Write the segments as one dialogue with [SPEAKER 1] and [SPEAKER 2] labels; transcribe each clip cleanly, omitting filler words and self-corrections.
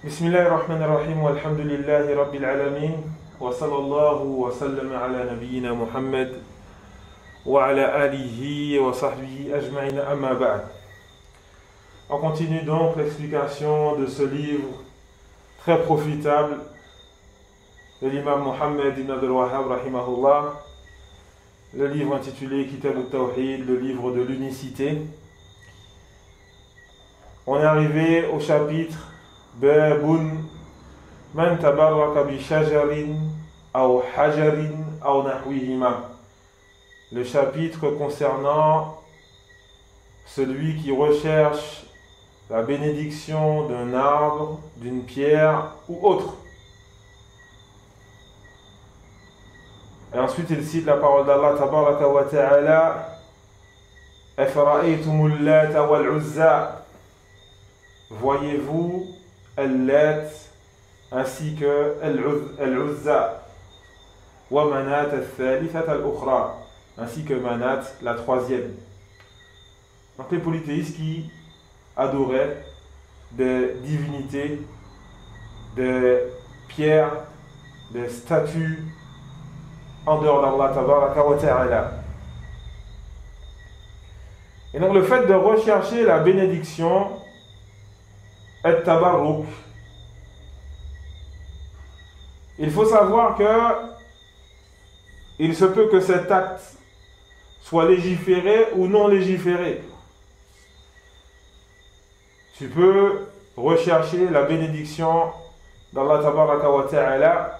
[SPEAKER 1] Bismillahirrahmanirrahim, walhamdulillahi rabbil alamin, wa sallallahu wa sallam ala nabiyyina Muhammad, wa ala alihi wa sahbihi ajma'in amma ba'd. On continue donc l'explication de ce livre très profitable de l'imam Muhammad ibn Abdul Wahhab rahimahullah, le livre intitulé Kitab al-Tawhid, le livre de l'unicité. On est arrivé au chapitre Babun man tabarraka bi shajarin aw hajarin aw nahwihima. Le chapitre concernant celui qui recherche la bénédiction d'un arbre, d'une pierre ou autre. Et ensuite il cite la parole d'Allah tabaraka wa ta'ala: Afara'aytumul Lata wal Uzza. Voyez-vous Al-Lat ainsi que Al-Uzza wa Manat al-Thalifat al-Ukhra, ainsi que Manat la troisième. Donc les polythéistes qui adoraient des divinités, des pierres, des statues en dehors d'Allah tabaraka wa ta'ala. Et donc le fait de rechercher la bénédiction At-Tabarruk. Il faut savoir que il se peut que cet acte soit légiféré ou non légiféré. Tu peux rechercher la bénédiction d'Allah Tabaraka wa Ta'ala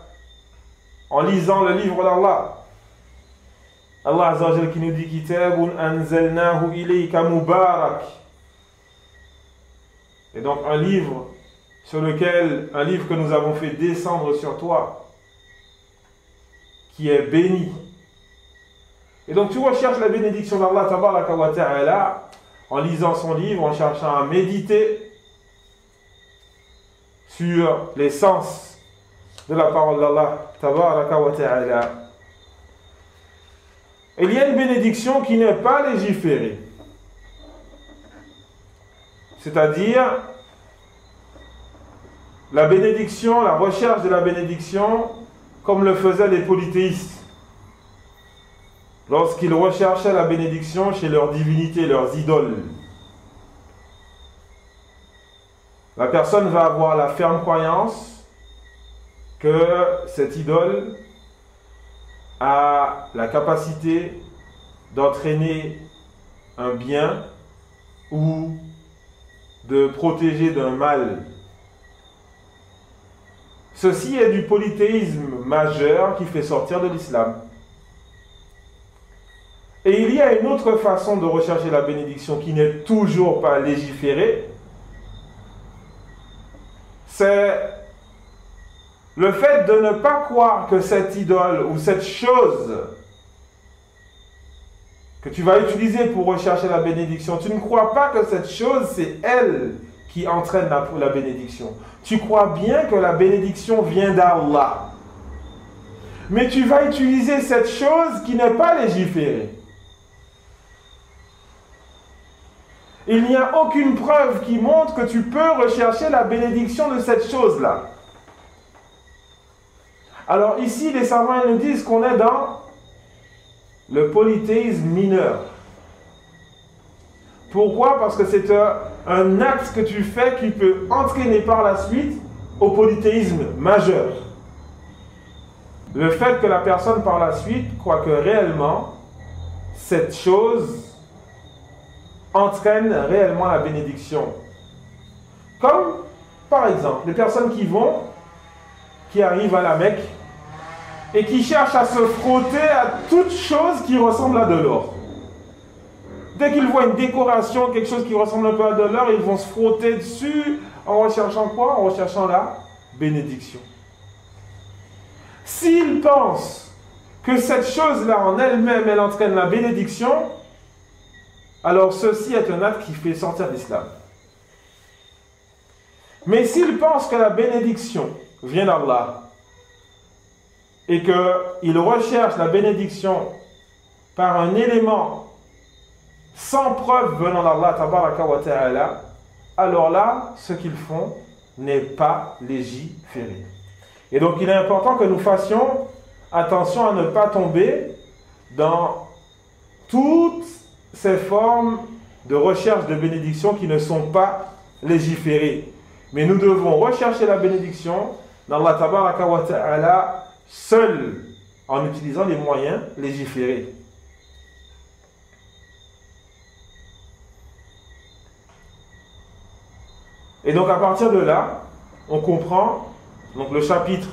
[SPEAKER 1] en lisant le livre d'Allah. Allah Azza wa Jalla qui nous dit: Kitabun anzalnahu ilayka mubarak. Et donc un livre que nous avons fait descendre sur toi, qui est béni. Et donc tu recherches la bénédiction d'Allah tabaraka wa ta'ala en lisant son livre, en cherchant à méditer sur l'essence de la parole d'Allah tabaraka wa ta'ala. Il y a une bénédiction qui n'est pas légiférée. C'est-à-dire la bénédiction, la recherche de la bénédiction, comme le faisaient les polythéistes. Lorsqu'ils recherchaient la bénédiction chez leurs divinités, leurs idoles. La personne va avoir la ferme croyance que cette idole a la capacité d'entraîner un bien ou de protéger d'un mal. Ceci est du polythéisme majeur qui fait sortir de l'islam. Et il y a une autre façon de rechercher la bénédiction qui n'est toujours pas légiférée. C'est le fait de ne pas croire que cette idole ou cette chose que tu vas utiliser pour rechercher la bénédiction, tu ne crois pas que cette chose, c'est elle qui entraîne la bénédiction. Tu crois bien que la bénédiction vient d'Allah. Mais tu vas utiliser cette chose qui n'est pas légiférée. Il n'y a aucune preuve qui montre que tu peux rechercher la bénédiction de cette chose-là. Alors ici, les savants nous disent qu'on est dans le polythéisme mineur. Pourquoi? Parce que c'est un acte que tu fais qui peut entraîner par la suite au polythéisme majeur. Le fait que la personne par la suite croit que réellement cette chose entraîne réellement la bénédiction. Comme par exemple les personnes qui arrivent à la Mecque et qui cherchent à se frotter à toute chose qui ressemble à de l'or. Dès qu'ils voient une décoration, quelque chose qui ressemble un peu à de l'or, ils vont se frotter dessus en recherchant quoi? En recherchant la bénédiction. S'ils pensent que cette chose-là en elle-même, elle entraîne la bénédiction, alors ceci est un acte qui fait sortir l'islam. Mais s'ils pensent que la bénédiction vient d'Allah, et qu'il recherche la bénédiction par un élément sans preuve venant d'Allah tabaraka wa ta'ala, alors là, ce qu'ils font n'est pas légiféré. Et donc il est important que nous fassions attention à ne pas tomber dans toutes ces formes de recherche de bénédiction qui ne sont pas légiférées. Mais nous devons rechercher la bénédiction d'Allah Tabaraka wa Ta'ala seul, en utilisant les moyens légiférés. Et donc à partir de là, on comprend donc le chapitre,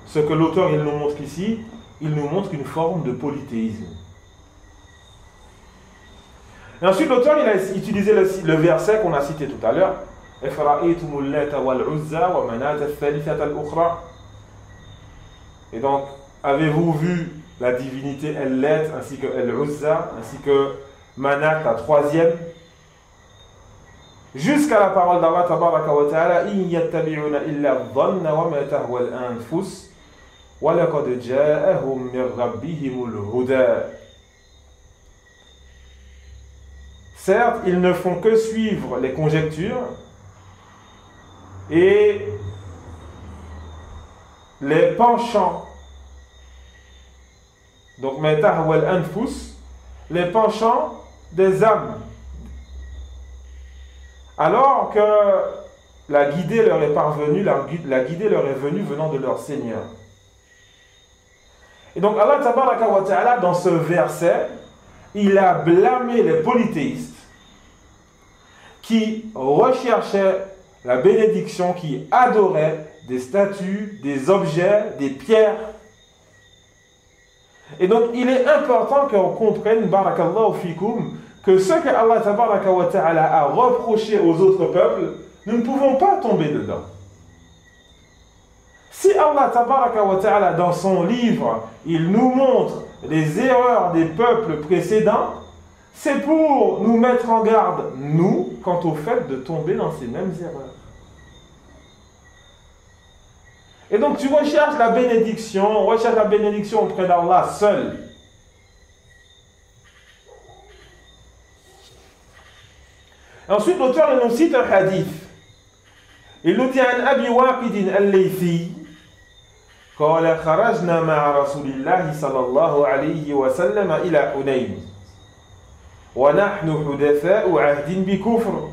[SPEAKER 1] ce que l'auteur il nous montre ici, il nous montre une forme de polythéisme. Et ensuite l'auteur il a utilisé le verset qu'on a cité tout à l'heure. Et donc, avez-vous vu la divinité El-Lat ainsi que El-Uzza ainsi que Manat, la troisième, jusqu'à la parole d'Allah Tabaraka wa Ta'ala, in yattabi'una illa dhanna wa ma tahwa al-anfus wa laqad ja'ahum min rabbihimul huda. Certes, ils ne font que suivre les conjectures et les penchants. Donc, ma tahwa al-anfus, les penchants des âmes. Alors que la guidée leur est parvenue, la guidée leur est venue venant de leur Seigneur. Et donc Allah Tabaraka wa Ta'ala, dans ce verset, il a blâmé les polythéistes qui recherchaient la bénédiction, qui adoraient des statues, des objets, des pierres. Et donc il est important qu'on comprenne, barakallahu fikum, que ce que Allah Tabaraka wa Ta'ala a reproché aux autres peuples, nous ne pouvons pas tomber dedans. Si Allah Tabaraka wa Ta'ala, dans son livre, il nous montre les erreurs des peuples précédents, c'est pour nous mettre en garde, nous, quant au fait de tomber dans ces mêmes erreurs. Et donc tu recherches la bénédiction auprès d'Allah seul. Ensuite, l'auteur nous cite un hadith. Il nous dit عن أبي واقد الليثي قال خرجنا مع رسول الله صلى الله عليه وسلم إلى حنين ونحن حدثاء عهد بكفر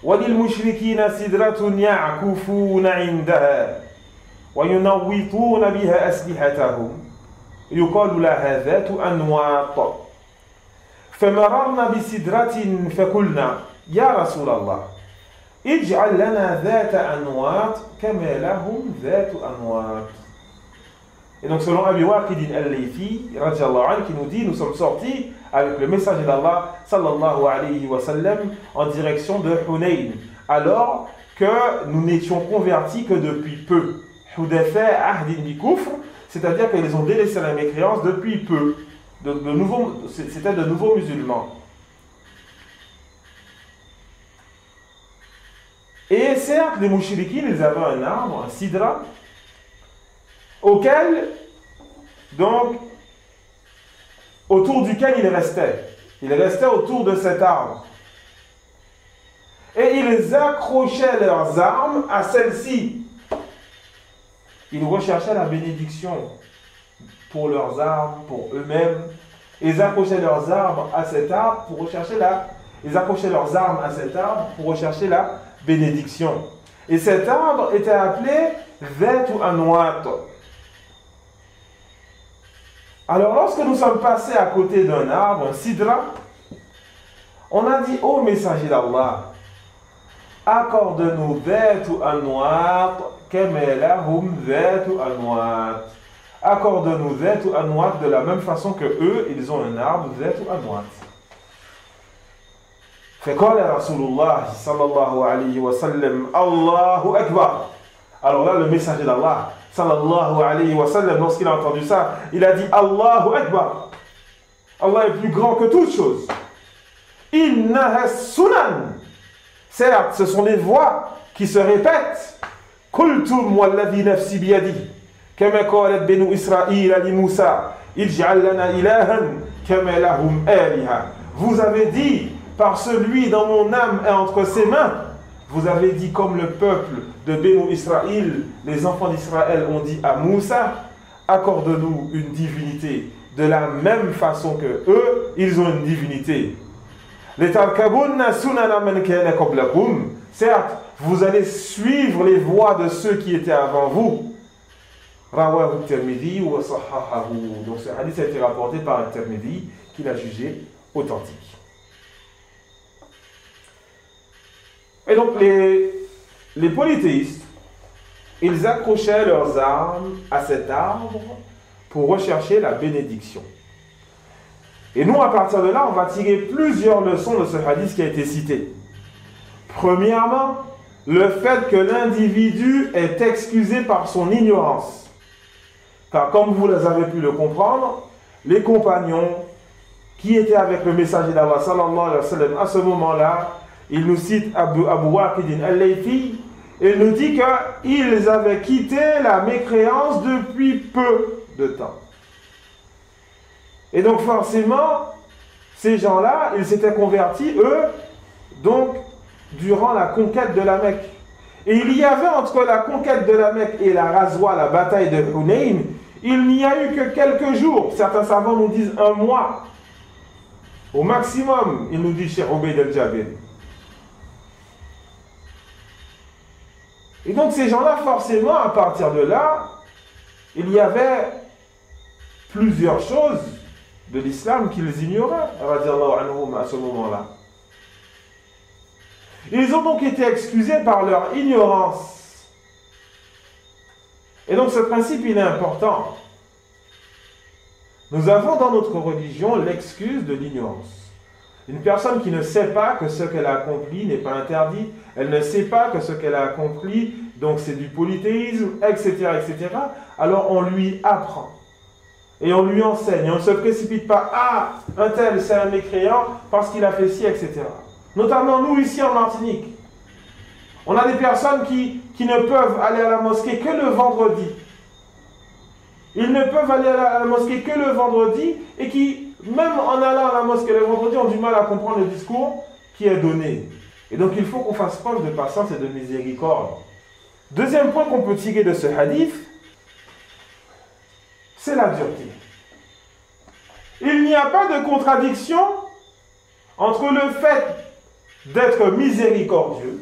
[SPEAKER 1] وللمشركين سدرة يعكفون عندها وينوطون بها أسلحتهم يقال لها ذات أنواط فمررنا بسدرة فقلنا يا رسول الله اجعل لنا ذات أنواط كما لهم ذات أنواط. Et donc selon Abi Waqid al-Laythi qui nous dit, nous sommes sortis avec le messager d'Allah sallallahu alayhi wa sallam en direction de Hunayn, alors que nous n'étions convertis que depuis peu. Hudatha ahdin bi kufr, c'est-à-dire qu'ils ont délaissé la mécréance depuis peu. C'était de nouveaux musulmans. Et certes, les mouchriquins, ils avaient un arbre, un sidra, auquel, donc, autour duquel ils restaient. Ils restaient autour de cet arbre. Et ils accrochaient leurs armes à celle-ci. Ils recherchaient la bénédiction pour leurs armes, pour eux-mêmes. Ils accrochaient leurs armes à cet arbre pour rechercher la bénédiction. Et cet arbre était appelé Zatu Anwat. Alors lorsque nous sommes passés à côté d'un arbre, un sidra, on a dit, ô messager d'Allah, accorde-nous Zatu Anwat kamalahum Zatu Anwat. Accorde-nous Zatu Anwat de la même façon que eux, ils ont un arbre Zatu Anwat. فقال رسول الله صلى الله عليه وسلم الله أكبر. Alors là, le messager d'Allah sallallahu alayhi wa sallam, lorsqu'il a entendu ça, il a dit Allahu Akbar. Allah est plus grand que toute chose. Innaha sunan. Certes, ce sont les voix qui se répètent. Kultum walladhi nafsi biyadi. Kama qalat banu Israël li Moussa. Ij'al lana ilahan kama lahum aliha. Vous avez dit, par celui dont mon âme est entre ses mains, vous avez dit comme le peuple de Bénou Israël, les enfants d'Israël ont dit à Moussa, accorde-nous une divinité. De la même façon que eux, ils ont une divinité. Certes, vous allez suivre les voies de ceux qui étaient avant vous. Donc ce hadith a été rapporté par Al-Tirmidhi, qui l'a jugé authentique. Et donc les polythéistes, ils accrochaient leurs armes à cet arbre pour rechercher la bénédiction. Et nous, à partir de là, on va tirer plusieurs leçons de ce hadith qui a été cité. Premièrement, le fait que l'individu est excusé par son ignorance. Car comme vous avez pu le comprendre, les compagnons qui étaient avec le messager d'Allah sallallahu alayhi wa sallam à ce moment-là, il nous cite Abu Waqid al-Laythi, et il nous dit qu'ils avaient quitté la mécréance depuis peu de temps. Et donc forcément, ces gens-là, ils s'étaient convertis, eux, donc durant la conquête de la Mecque. Et il y avait entre la conquête de la Mecque et la Razwa, la bataille de Hunayn, il n'y a eu que quelques jours. Certains savants nous disent 1 mois. Au maximum, il nous dit Cheikh Ubayd al-Jabir. Et donc ces gens-là, forcément, à partir de là, il y avait plusieurs choses de l'islam qu'ils ignoraient, radiallahu anhum, à ce moment-là. Ils ont donc été excusés par leur ignorance. Et donc ce principe, il est important. Nous avons dans notre religion l'excuse de l'ignorance. Une personne qui ne sait pas que ce qu'elle a accompli n'est pas interdit, elle ne sait pas que ce qu'elle a accompli, donc c'est du polythéisme, etc., etc., alors on lui apprend. Et on lui enseigne. Et on ne se précipite pas, ah, un tel c'est un mécréant parce qu'il a fait ci, etc. Notamment nous ici en Martinique. On a des personnes qui ne peuvent aller à la mosquée que le vendredi. Ils ne peuvent aller à la mosquée que le vendredi et qui, même en allant à la mosquée le vendredi, ont du mal à comprendre le discours qui est donné. Et donc il faut qu'on fasse preuve de patience et de miséricorde. Deuxième point qu'on peut tirer de ce hadith, c'est la dureté. Il n'y a pas de contradiction entre le fait d'être miséricordieux,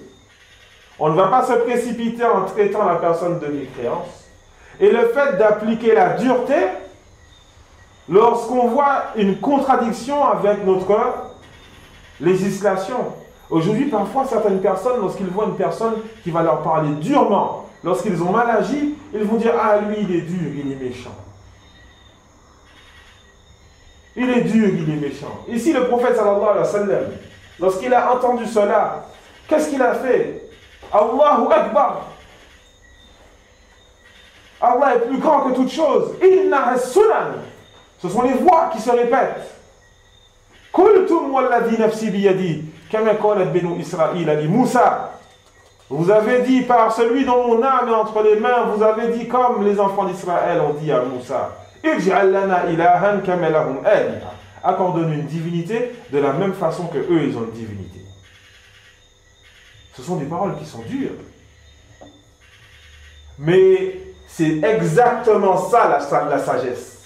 [SPEAKER 1] on ne va pas se précipiter en traitant la personne de mécréance, et le fait d'appliquer la dureté lorsqu'on voit une contradiction avec notre législation. Aujourd'hui, parfois, certaines personnes, lorsqu'ils voient une personne qui va leur parler durement, lorsqu'ils ont mal agi, ils vont dire « Ah, lui, il est dur, il est méchant. » Il est dur, il est méchant. Ici, le prophète sallallahu alayhi wa sallam, lorsqu'il a entendu cela, qu'est-ce qu'il a fait? Allahu Akbar. Allah est plus grand que toute chose. Inna as-sunan. Ce sont les voix qui se répètent. Kultum walladhi nafsi biyadi. Kama qalat banu Israël ali Moussa. Vous avez dit par celui dont mon âme est entre les mains, vous avez dit comme les enfants d'Israël ont dit à Moussa. Accorde-nous une divinité de la même façon que eux ils ont une divinité. Ce sont des paroles qui sont dures. Mais c'est exactement ça la sagesse.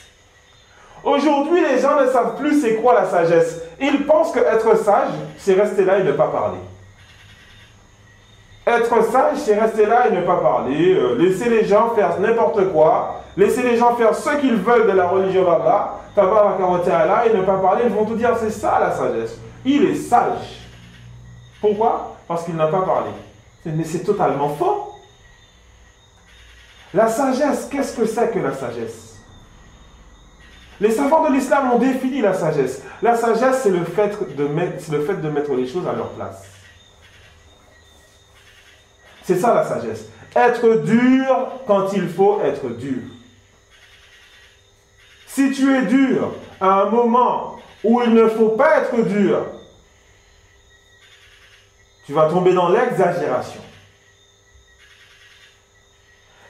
[SPEAKER 1] Aujourd'hui, les gens ne savent plus c'est quoi la sagesse. Ils pensent que être sage, c'est rester là et ne pas parler. Être sage, c'est rester là et ne pas parler, laisser les gens faire n'importe quoi, laisser les gens faire ce qu'ils veulent de la religion d'Allah, et ne pas parler, ils vont te dire c'est ça la sagesse. Il est sage. Pourquoi? Parce qu'il n'a pas parlé. Mais c'est totalement faux. La sagesse, qu'est-ce que c'est que la sagesse? Les savants de l'islam ont défini la sagesse. La sagesse, c'est le fait de mettre les choses à leur place. C'est ça la sagesse. Être dur quand il faut être dur. Si tu es dur à un moment où il ne faut pas être dur, tu vas tomber dans l'exagération.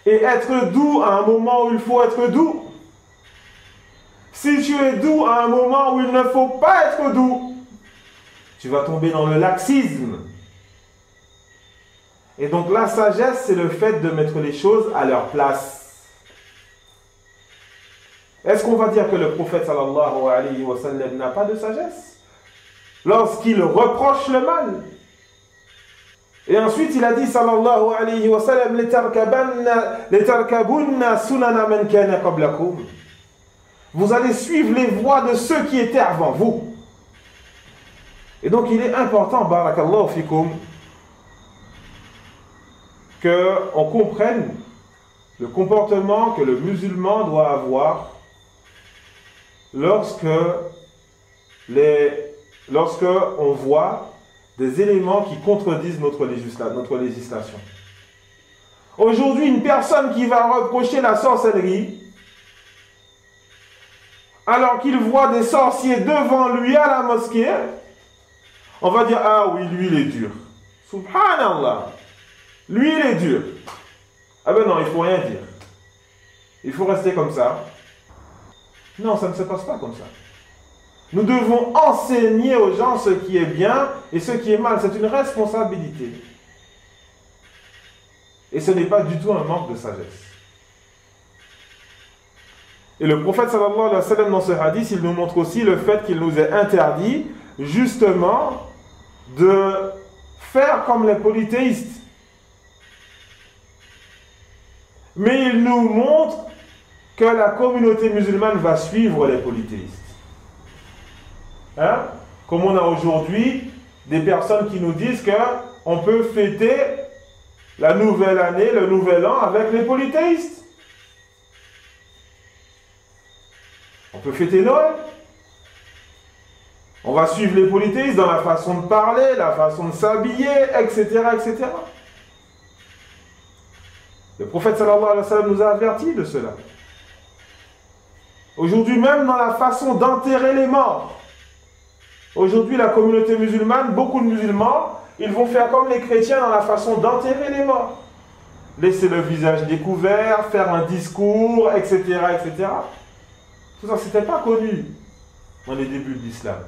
[SPEAKER 1] Et être doux à un moment où il faut être doux. Si tu es doux à un moment où il ne faut pas être doux, tu vas tomber dans le laxisme. Et donc la sagesse, c'est le fait de mettre les choses à leur place. Est-ce qu'on va dire que le prophète sallallahu alayhi wa sallam n'a pas de sagesse lorsqu'il reproche le mal? Et ensuite il a dit sallallahu alayhi wa sallam litarkabunna sunana man kana qablakum. Vous allez suivre les voies de ceux qui étaient avant vous. Et donc il est important, barakallahu fikum, qu'on comprenne le comportement que le musulman doit avoir lorsque on voit des éléments qui contredisent notre législation. Aujourd'hui, une personne qui va reprocher la sorcellerie, alors qu'il voit des sorciers devant lui à la mosquée, on va dire, ah oui, lui il est dur. Subhanallah. Lui il est dur. Ah ben non, il ne faut rien dire. Il faut rester comme ça. Non, ça ne se passe pas comme ça. Nous devons enseigner aux gens ce qui est bien et ce qui est mal. C'est une responsabilité. Et ce n'est pas du tout un manque de sagesse. Et le prophète sallallahu alayhi wa sallam dans ce hadith, il nous montre aussi le fait qu'il nous est interdit justement de faire comme les polythéistes. Mais il nous montre que la communauté musulmane va suivre les polythéistes. Hein? Comme on a aujourd'hui des personnes qui nous disent qu'on peut fêter la nouvelle année, le nouvel an avec les polythéistes. On peut fêter Noël. On va suivre les polythéistes dans la façon de parler, la façon de s'habiller, etc., etc. Le prophète sallallahu alayhi wa sallam nous a avertis de cela. Aujourd'hui, même dans la façon d'enterrer les morts. Aujourd'hui, la communauté musulmane, beaucoup de musulmans, ils vont faire comme les chrétiens dans la façon d'enterrer les morts. Laisser le visage découvert, faire un discours, etc., etc. Tout ça, ce n'était pas connu dans les débuts de l'islam.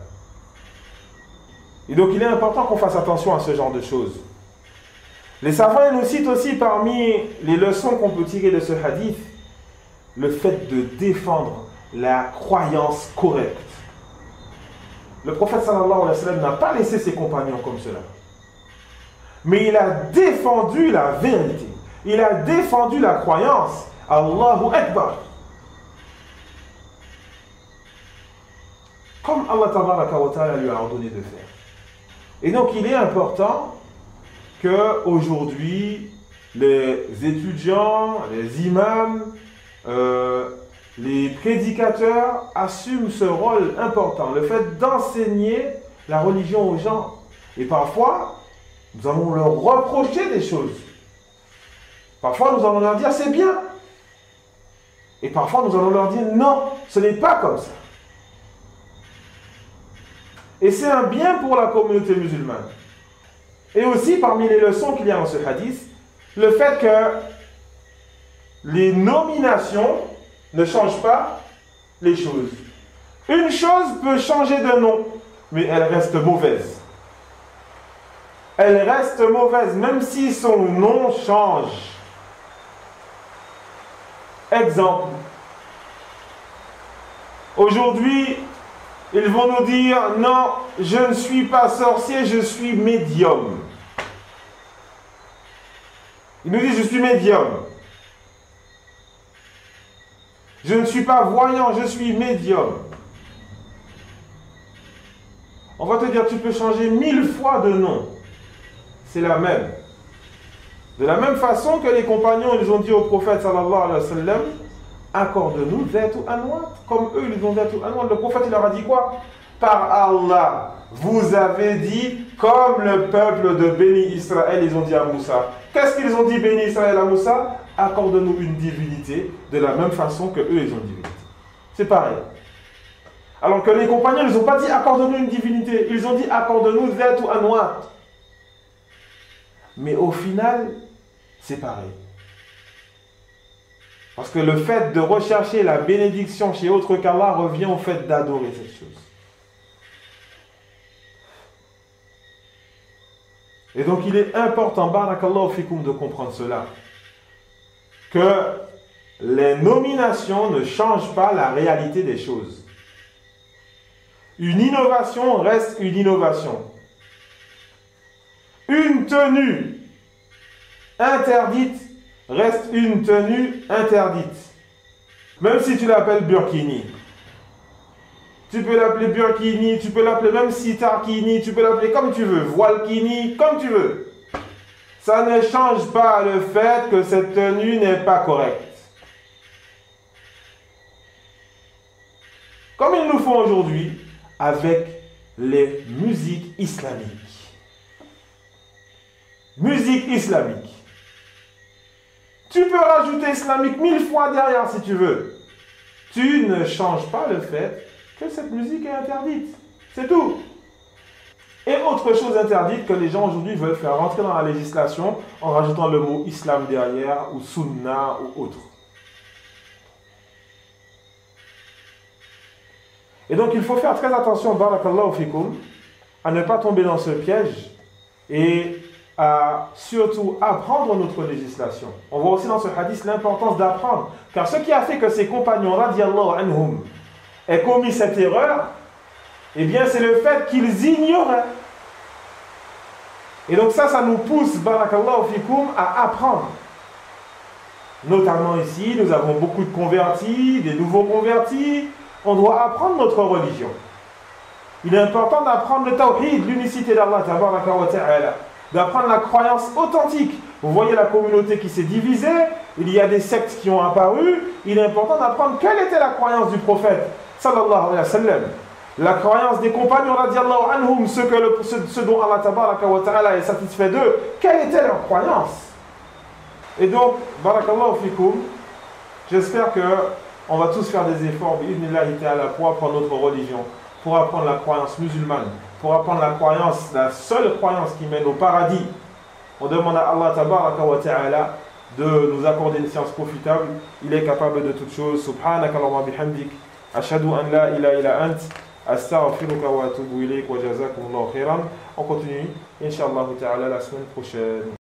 [SPEAKER 1] Et donc, il est important qu'on fasse attention à ce genre de choses. Les savants nous citent aussi parmi les leçons qu'on peut tirer de ce hadith, le fait de défendre la croyance correcte. Le prophète sallallahu alayhi wa sallam n'a pas laissé ses compagnons comme cela. Mais il a défendu la vérité. Il a défendu la croyance. Allahu Akbar. Comme Allah tabaraka wa ta'ala lui a ordonné de faire. Et donc il est important qu'aujourd'hui, les étudiants, les imams, les prédicateurs assument ce rôle important, le fait d'enseigner la religion aux gens. Et parfois, nous allons leur reprocher des choses. Parfois, nous allons leur dire c'est bien. Et parfois, nous allons leur dire non, ce n'est pas comme ça. Et c'est un bien pour la communauté musulmane. Et aussi, parmi les leçons qu'il y a dans ce hadith, le fait que les nominations ne changent pas les choses. Une chose peut changer de nom, mais elle reste mauvaise. Elle reste mauvaise, même si son nom change. Exemple. Aujourd'hui, ils vont nous dire, non, je ne suis pas sorcier, je suis médium. Ils nous disent, je suis médium. Je ne suis pas voyant, je suis médium. On va te dire, tu peux changer 1000 fois de nom. C'est la même. De la même façon que les compagnons, ils ont dit au prophète sallallahu alayhi wa sallam, accorde-nous dhatu anwat. Comme eux, ils ont dhatu anwat. Le prophète, il leur a dit quoi? Par Allah, vous avez dit comme le peuple de Béni Israël, ils ont dit à Moussa. Qu'est-ce qu'ils ont dit Béni Israël à Moussa? Accorde-nous une divinité de la même façon que eux, ils ont une divinité. C'est pareil. Alors que les compagnons, ils n'ont pas dit accorde-nous une divinité. Ils ont dit accorde-nous dhatu anwat. Mais au final, c'est pareil. Parce que le fait de rechercher la bénédiction chez autre qu'Allah revient au fait d'adorer cette chose. Et donc il est important, barakallahu fikoum, de comprendre cela. Que les nominations ne changent pas la réalité des choses. Une innovation reste une innovation. Une tenue interdite reste une tenue interdite. Même si tu l'appelles burkini. Tu peux l'appeler burkini, tu peux l'appeler même sitarkini, tu peux l'appeler comme tu veux, voilkini, comme tu veux. Ça ne change pas le fait que cette tenue n'est pas correcte. Comme ils nous font aujourd'hui avec les musiques islamiques. Musique islamique. Tu peux rajouter islamique 1000 fois derrière si tu veux. Tu ne changes pas le fait que cette musique est interdite. C'est tout. Et autre chose interdite que les gens aujourd'hui veulent faire rentrer dans la législation en rajoutant le mot islam derrière ou sunna ou autre. Et donc il faut faire très attention, barakallahu fikum, à ne pas tomber dans ce piège et à surtout apprendre notre législation. On voit aussi dans ce hadith l'importance d'apprendre. Car ce qui a fait que ces compagnons, radiyallahu anhum, aient commis cette erreur, eh bien c'est le fait qu'ils ignoraient. Et donc ça nous pousse, barakallahu fikum, à apprendre. Notamment ici, nous avons beaucoup de convertis, des nouveaux convertis. On doit apprendre notre religion. Il est important d'apprendre le tawhid, l'unicité d'Allah, tabaraka wa ta'ala. D'apprendre la croyance authentique. Vous voyez la communauté qui s'est divisée, il y a des sectes qui ont apparu. Il est important d'apprendre quelle était la croyance du prophète, sallallahu alayhi wa sallam. La croyance des compagnons, radiallahu anhum, ce dont Allah tabaraka wa ta'ala est satisfait d'eux, quelle était leur croyance? Et donc, barakallahu fikum, j'espère que on va tous faire des efforts, bi'idhnillahi ta'ala, pour apprendre notre religion, pour apprendre la croyance musulmane, pour apprendre la croyance, la seule croyance qui mène au paradis. On demande à Allah tabaraka wa ta'ala de nous accorder une science profitable. Il est capable de toutes choses. Subhanaka Allahumma bihamdik. Ashhadu an la ilaha illa ant. Astaghfiruka wa atubu ilayk wa jazakumullahu khairan. On continue, Inch'Allah ta'ala, la semaine prochaine.